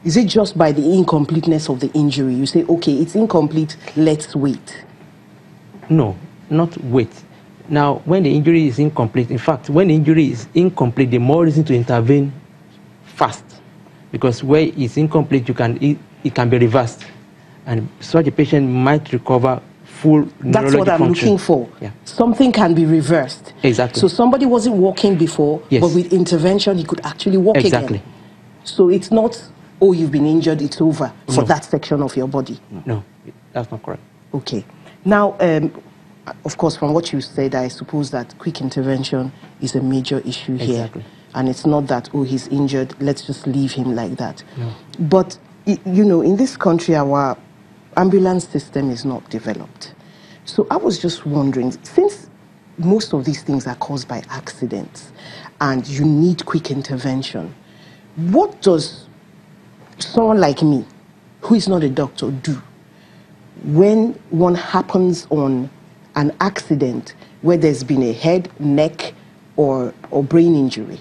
Is it just by the incompleteness of the injury? You say, okay, it's incomplete, let's wait. No, not wait. Now, when the injury is incomplete, in fact, when the injury is incomplete, the more reason to intervene fast. Because where it's incomplete, it can be reversed. And such a patient might recover full neurologic That's what I'm function. looking for. Yeah. Something can be reversed. Exactly. So somebody wasn't walking before, yes. but with intervention, he could actually walk exactly. again. So it's not, oh, you've been injured, it's over for no. that section of your body. No, that's not correct. Okay. Now, of course, from what you said, I suppose that quick intervention is a major issue here. Exactly. And it's not that, oh, he's injured, let's just leave him like that. No. But, you know, in this country, our ambulance system is not developed. So I was just wondering, since most of these things are caused by accidents and you need quick intervention, what does someone like me, who is not a doctor, do when one happens on an accident where there's been a head, neck, or brain injury?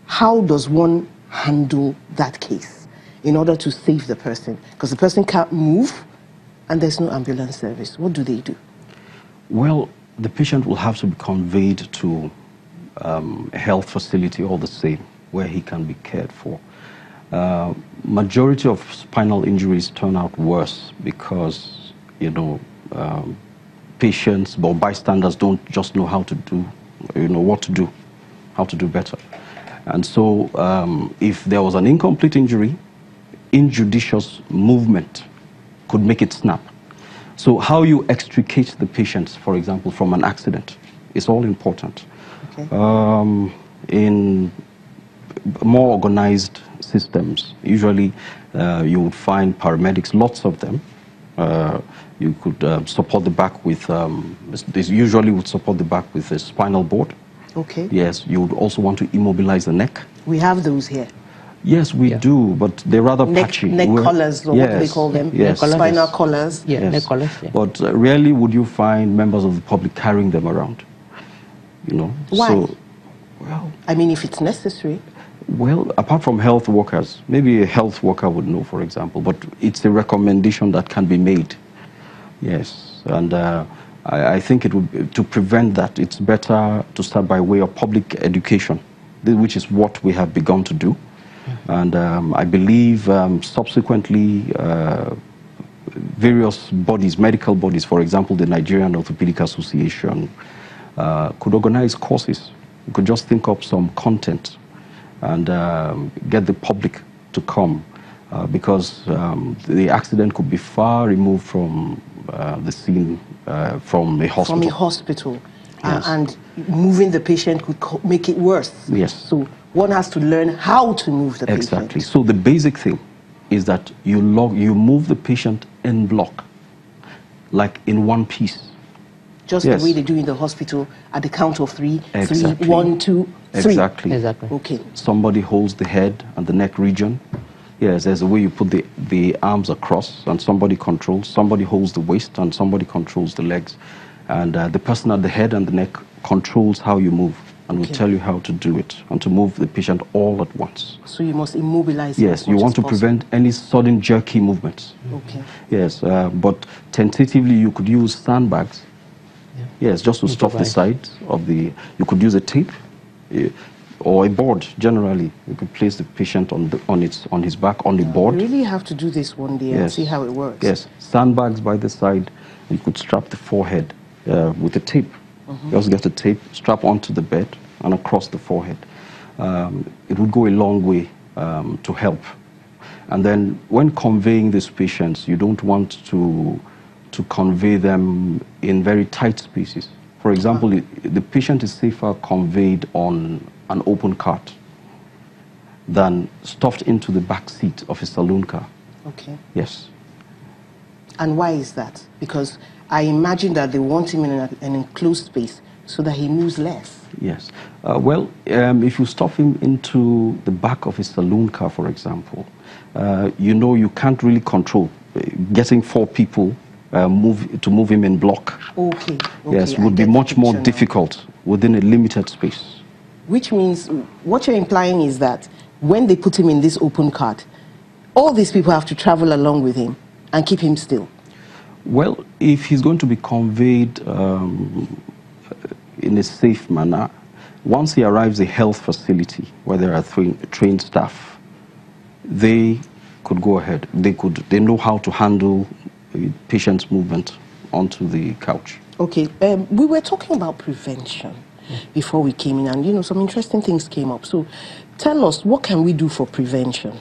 How does one handle that case in order to save the person? Because the person can't move and there's no ambulance service. What do they do? Well, the patient will have to be conveyed to a health facility all the same, where he can be cared for. Majority of spinal injuries turn out worse because, you know, patients or bystanders don't just know how to do, what to do, how to do better. And so if there was an incomplete injury, injudicious movement could make it snap. So how you extricate the patient, for example, from an accident is all important. Okay. In more organized systems, usually you would find paramedics, lots of them. You could support the back with, they usually would support the back with a spinal board. Okay. Yes, you would also want to immobilize the neck. We have those here. Yes, we do, but they're rather patchy. Neck collars, or what do they call them? Yes. Spinal collars. Yeah, yes. neck collars. Yeah. But rarely would you find members of the public carrying them around. Why? So, well, I mean, if it's necessary. Well, apart from health workers, maybe a health worker would know, for example, but it's a recommendation that can be made. Yes, and I think it would be, to prevent that, it's better to start by way of public education, which is what we have begun to do. And I believe subsequently various bodies, medical bodies, for example, the Nigerian Orthopedic Association, could organize courses. You could just think up some content and get the public to come because the accident could be far removed from the scene, from a hospital. From a hospital. Yes. And moving the patient could make it worse. Yes. So one has to learn how to move the patient. Exactly. So the basic thing is that you move the patient en bloc, like in one piece. Just the way they do in the hospital at the count of three. Exactly. 3, 1, 2, 3. Exactly. Exactly. Okay. Somebody holds the head and the neck region. Yes, there's a way you put the arms across and somebody controls. Somebody holds the waist and somebody controls the legs. And the person at the head and the neck controls how you move and will tell you how to do it and to move the patient all at once. So you must immobilize. Yes, you want to prevent any sudden jerky movements. Okay. Yes, but tentatively you could use sandbags. Yeah. Yes, just to stop the sides of the. You could use a tape or a board. Generally, you could place the patient on his back on the board. You really have to do this one day and see how it works. Yes, sandbags by the side. You could strap the forehead with a tape. You also get a tape, strap onto the bed and across the forehead. It would go a long way to help. And then when conveying these patients, you don't want to convey them in very tight spaces. For example, the patient is safer conveyed on an open cart than stuffed into the back seat of a saloon car. Okay. Yes. And why is that? Because I imagine that they want him in an enclosed space so that he moves less. Yes. Well, if you stuff him into the back of a saloon car, for example, you can't really control. Getting 4 people to move him in block. Okay. Yes, would be much more difficult within a limited space. Which means what you're implying is that when they put him in this open cart, all these people have to travel along with him and keep him still? Well, if he's going to be conveyed in a safe manner, once he arrives at a health facility where there are trained staff, they could go ahead. They know how to handle a patient's movement onto the couch. Okay, we were talking about prevention before we came in, and some interesting things came up. So tell us, what can we do for prevention?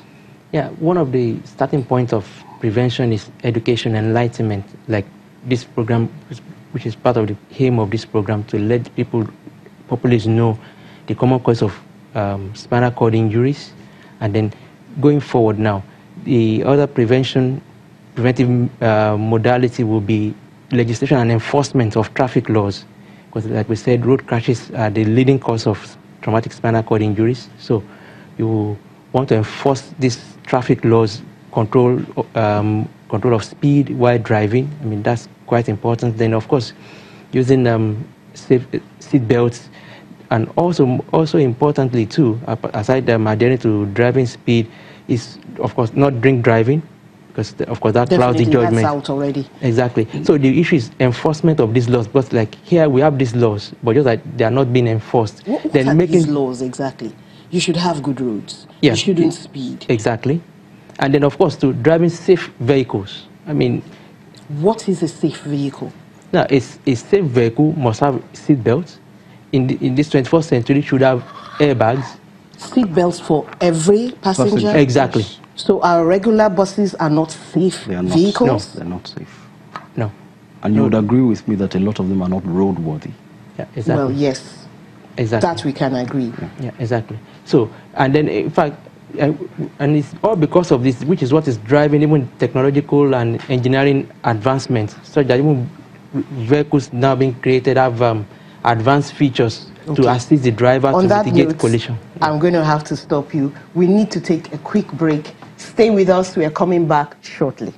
Yeah, one of the starting points of prevention is education and enlightenment, like this program, which is part of the aim of this program, to let population know the common cause of spinal cord injuries. And then going forward now, the other preventive modality will be legislation and enforcement of traffic laws, because like we said, road crashes are the leading cause of traumatic spinal cord injuries. So you want to enforce these traffic laws, control of speed while driving. I mean, that's quite important. Then, of course, using seat belts, and also importantly too, aside adhering to driving speed, is of course not drink driving, because of course that clouds the judgment. That's out already. Exactly. So the issue is enforcement of these laws, because like here we have these laws, but just like they are not being enforced. What are these laws exactly? You should have good roads. Yeah. You shouldn't speed. Exactly. And then, of course, to driving safe vehicles. I mean, what is a safe vehicle? Now, a safe vehicle must have seat belts. In this 21st century, should have airbags. Seat belts for every passenger? Exactly. So our regular buses are not safe vehicles? No, they're not safe. No. And you would agree with me that a lot of them are not roadworthy. Yeah, exactly. Well, yes. Exactly. That we can agree. Yeah, exactly. So, and then, in fact, and it's all because of this, which is what is driving even technological and engineering advancements, such that even vehicles now being created have advanced features to assist the driver to mitigate collision. I'm going to have to stop you. We need to take a quick break. Stay with us. We are coming back shortly.